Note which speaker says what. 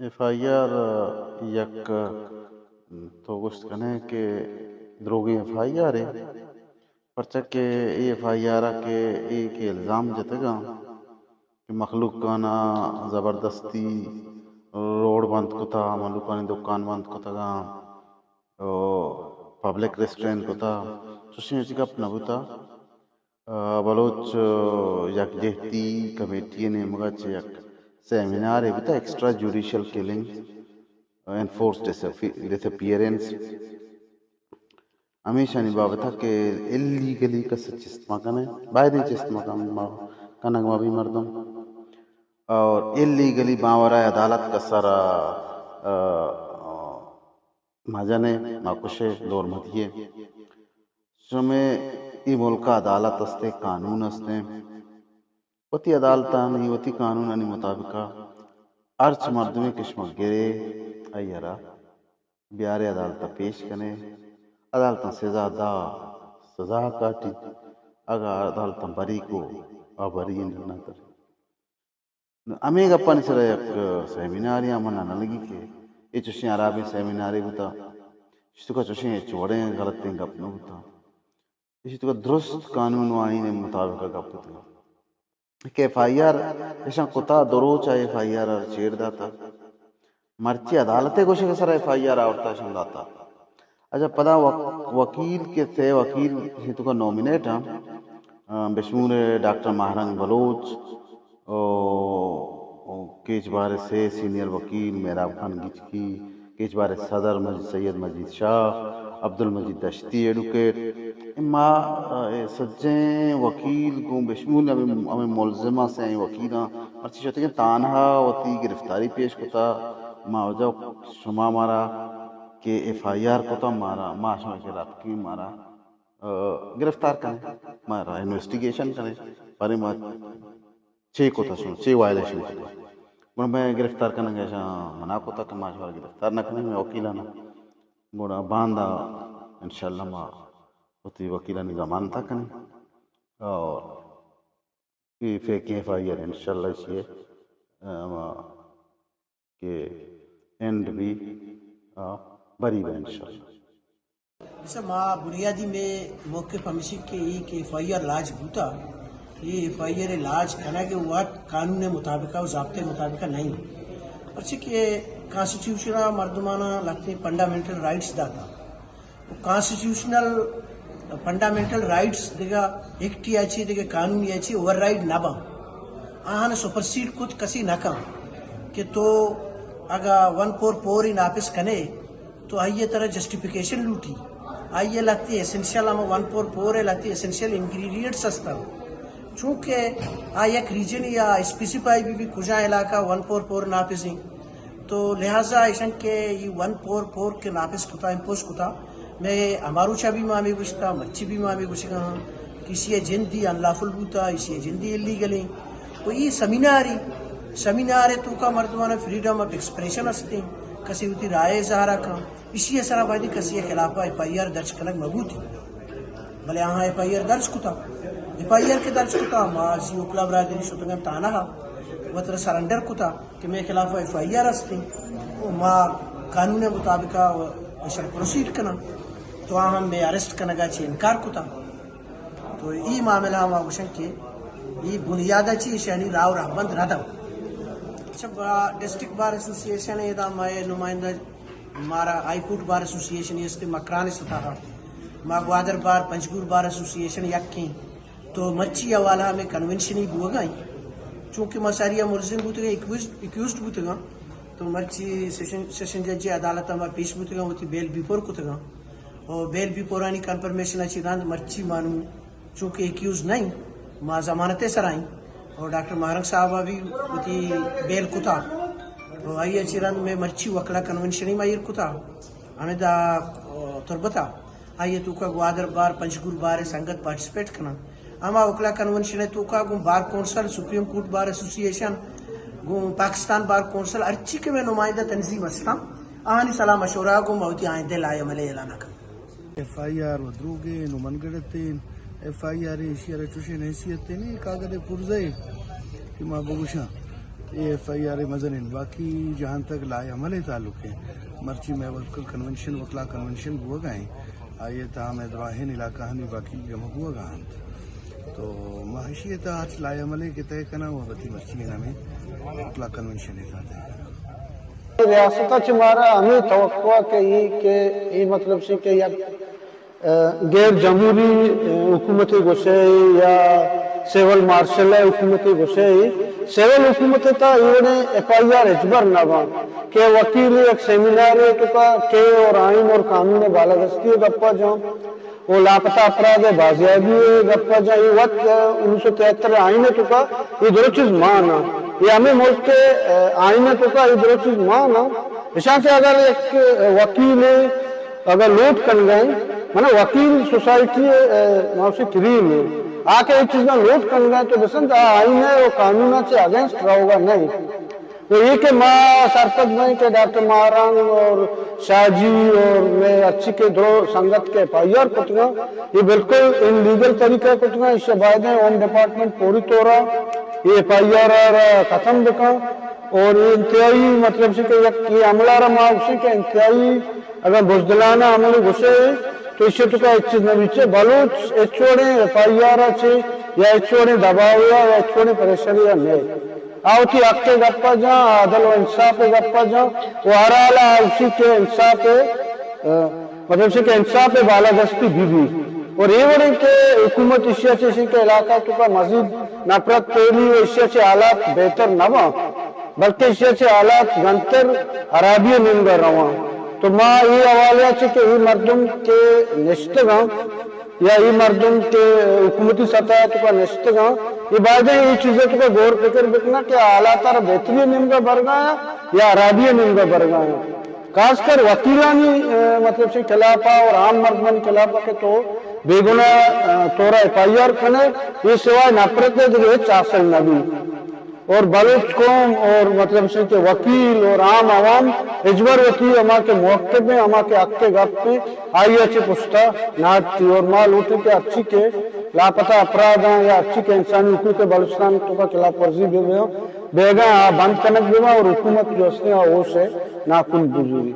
Speaker 1: FIR یک تو گوشت کنے کہ دروگی FIR ہے پرچہ کہ FIR کے ایک الزام جتگا کہ مخلوق کانا زبردستی روڈ بند کتا ملوکانی دکان بند کتا پبلک ریسٹورینٹ کتا چوشیں چکا اپنا بتا بلوچ یک جہتی کمیٹی نے مگا چھ یک سیمینار ہے بتا ایکسٹرا جوڈیشل کلنگ انفورس ڈسپیئرنس ہمیشہ نہیں بابتا کہ اللیگلی کس چستما کنے باید چستما کنگ ما بھی مردم اور اللیگلی باورہ عدالت کا سارا مجانے ماکوشے دور مدیے میں ای ملک عدالت استے قانون استے وتی عدالتانی وتی قانونانی مطابقہ ارچ مردمی کشمک گرے ایرا بیارے عدالتہ پیش کنے عدالتہ سزا دا سزا کاٹی اگر عدالتہ بری کو بری نہ تر ہمیں گپانی سر یک سیمیناری آمنا نلگی کہ یہ چوشیں عرابی سیمیناری بتا اس کا چوشیں چوڑیں غلطیں گپ نہ ہوتا اسی تو درست قانون و آئین مطابق گپ ہوتا کہ FIR ایسا کتا درو چاہے FIR چیر داتا مرچی عدالتیں گوشے کے سر FIR آورتا شن داتا اچھا پدا وکیل کے تھے وکیل اسی تو کا نومینیٹ بشمول ڈاکٹر مہرنگ بلوچ کیچ بارے سے سینئر وکیل میراب خان گچکی کیچ بارے صدر سید مجید شاہ عبد المجید دشتی ایڈوکیٹ اما سجیں وکیل کو بشمول ہمیں ملزمہ سے ہیں وکیلاں مرچی چاہتے ہیں تانہا وتی گرفتاری پیش کتا ما وجہ شما مارا کہ FIR کتا مارا ما شما خلاف کی مارا گرفتار کریں مارا انویسٹیگیشن کریں پارے ما چھ کتا سن چھ وائلیشن کریں میں گرفتار کرنا گیا منا کتا کہ ما شما گرفتار نہ کریں میں وکیلانا بڑا باندھا انشاءاللہ ما ہوتی وکیلانی ضمانتہ کریں اور یہ فیکی FIR انشاءاللہ اسی کہ اینڈ بھی بری بے انشاءاللہ
Speaker 2: جیسا ماں بنیادی میں موقف ہمیشہ کے یہ کہ FIR لاج بوتا یہ FIR لاج کھنا کہ وہ قانون مطابقہ و ضابطے مطابقہ نہیں پرچہ کہ کانسٹیٹیوشنل مردمانہ لگتے فنڈامنٹل رائٹس داتا کانسٹیٹیوشنل فنڈامنٹل رائٹس دیگا ایکٹی اچھی دیگا قانونی اچھی اوور رائڈ نہ با آہاں سپرسیڈ کچھ کسی نہ کام کہ تو اگر 144 ان آپس کنے تو آئیے طرح جسٹیفیکیشن لوٹی آئیے لگتی ایسنشل ہم 144 ہے لگتی ایسنشل انگریڈینٹس ہستا چونکہ ایک ریجن یا اسپیسیفائی بھی کجا علاقہ 144 ناپس ہیں تو لہٰذا ایشن کے یہ 144 کے ناپس کتا امپوز کتا میں ہمارو چا بھی مامی گوشتا مرچی بھی مامی گوشتا کسی جندی انلافل بوتا اسی جندی اللیگل ہیں تو یہ سمیناری تو کا مردمانہ فریڈم آف ایکسپریشن ہستے کسی ہوتی رائے اظہارہ کا اسی اثر آبادی کسی خلاف FIR درج کنک مبوتی بلے یہاں FIR درج کتا FIR کے درج کتا ماضی اکلا برادری شتگن تانہا وطر سرنڈر کتا کہ میں خلاف FIR ہستے ما قانون مطابقہ اشار پروسیڈ کنا تو ہم میں ارسٹ کنگا چھ انکار کتا تو یہ معاملہ ہم آگوشن کے یہ بنیادہ چی شہنی راو رحبند ردم ڈسٹرکٹ بار ایسوسیشن ہے مائے نمائندہ ہمارا ہائی کورٹ بار ایسوسیشن یہ مکران ستا ما گوادر بار پنجگور بار ایسوسیشن یکیں تو مرچی حوالہ ہمیں کنونشن ہی بو گئیں چونکہ مساریہ ملزم بوتے گا ایکیوزڈ بوتے گا تو مرچی سیشن جج عدالت ہمارا پیش بوتے گا ہوتی بیل بیپور کتے گا اور بیل بیپورانی کنفرمیشن اچھی راند مرچی مانو چونکہ ایکیوز نہیں ما ضمانتیں سرائیں اور ڈاکٹر مہرنگ صاحبہ بھی ہوتی بیل کتا تو آئی اچھی راند میں مرچی وکلا کنونشنی مائر کتا ہمیں دا تربتا آئیے تو کا گوادر بار پنجگور بار سنگت پارٹیسپیٹ کرنا اما وکلا کنونشن تو کا گم bar council supreme court bar association گم پاکستان بار کونسل ارچی کے میں نمائندہ تنظیم اسلام آہانی صلاح مشورہ گم ہوتی آئندے لائے عملے اعلانہ کر
Speaker 3: FIR ودروگے نمنگڑتین FIR اشیار چوشن حیثیت تینی کاغذ پرزے کہ ما بگوشا FIR مزن باقی جہاں تک لائے عمل تعلق ہے مرچی میں وکل کنونشن وکلا کنونشن ہوا گئے آئیے تاہم ادواہن علاقہ ہمی باقی جمع ہوا گاہن تو معاشی اطاعت لائے عملے کے تحت کنا وہ بتی مرچی نامی وکلا کنونشن اطاعت
Speaker 4: ریاستہ چمارا ہمیں توقع کہ یہ مطلب سے کہ غیر جمہوری حکومتی گسے یا سیول مارشل حکومتی گسے سیول حکومت تا یہ FIR اجبر نہ بان کہ وکیل ایک سیمینار تو کا کہ اور آئین اور قانون بالادستی گپا جاؤں وہ لاپتہ افراد بازیابی گپا جاؤں یہ وقت 1973 آئین تو کا یہ دو چیز مانا یہ ہمیں ملک کے آئین تو کا یہ دو چیز مانا اشان سے اگر ایک وکیل اگر لوٹ کر گئے مانا وکیل سوسائٹی ماؤسی کریم ہے آکے ایک چیز میں لوٹ کر گئے تو بسنت آئین ہے وہ قانونہ سے اگینسٹ رہوگا نہیں وہ یہ کہ ماں سرپت میں کہ ڈاکٹر مہارنگ اور شاہ جی اور میں اچھی کے دو سنگت کے FIR کتنا یہ بالکل ان لیگل طریقہ کتنا اس سے بعد ہے ہوم ڈپارٹمنٹ پوری طورا یہ FIR ختم بکا اور یہ انتہائی مطلب سے کہ یہ عملہ رہا اسی کے انتہائی اگر بزدلانہ عملی گسے تو اس سے تو کا ایک چیز نبیچے بلوچ ایچوڑے FIR اچھے یا ایچوڑے دباؤ یا ایچوڑے پریشانی یا نہیں آوتی حق کے گپا جاں عدل و انصاف کے گپا جاں وہ حرالا اسی کے انصاف مطلب سے کہ انصاف بالادستی بھی اور یہ وڑے کہ حکومت اشیاء سے کہ علاقہ تو کا مزید نفرت پیلی و اشیاء سے حالات بہتر نہ ہوا بلکہ اشیاء سے حالات گنتر عرابی نمگر رہا تو ماں یہ حوالہ ہے کہ یہ مردم کے نشتگاں یا یہ مردم کے حکومتی سطح تو کا نشتگاں یہ باتیں یہ چیزیں تو کا غور فکر بکنا کہ حالات بہتری نمگا برگایا یا عرابی نمگا برگایا خاص کر وکیلانی مطلب سے خلافہ اور عام مردمان خلافہ کے تو بے گناہ تورا FIR کھنے یہ سوائے نفرت ہے جو چاسل نبی اور بلوچ قوم اور مطلب سے کہ وکیل اور عام عوام اجبر وکیل ہما کے موقع میں ہما کے حق کے گپ میں آئی اچھی پشتہ ناٹ تھی اور مال ہوتی کہ اچھی کے لاپتہ افراد ہیں یا اچھی کے انسانی حقوق بلوچستان تو کا خلاف ورزی بے گا بند کنک بھی اور حکومت جو اس نے وہ سے ناکن بزوری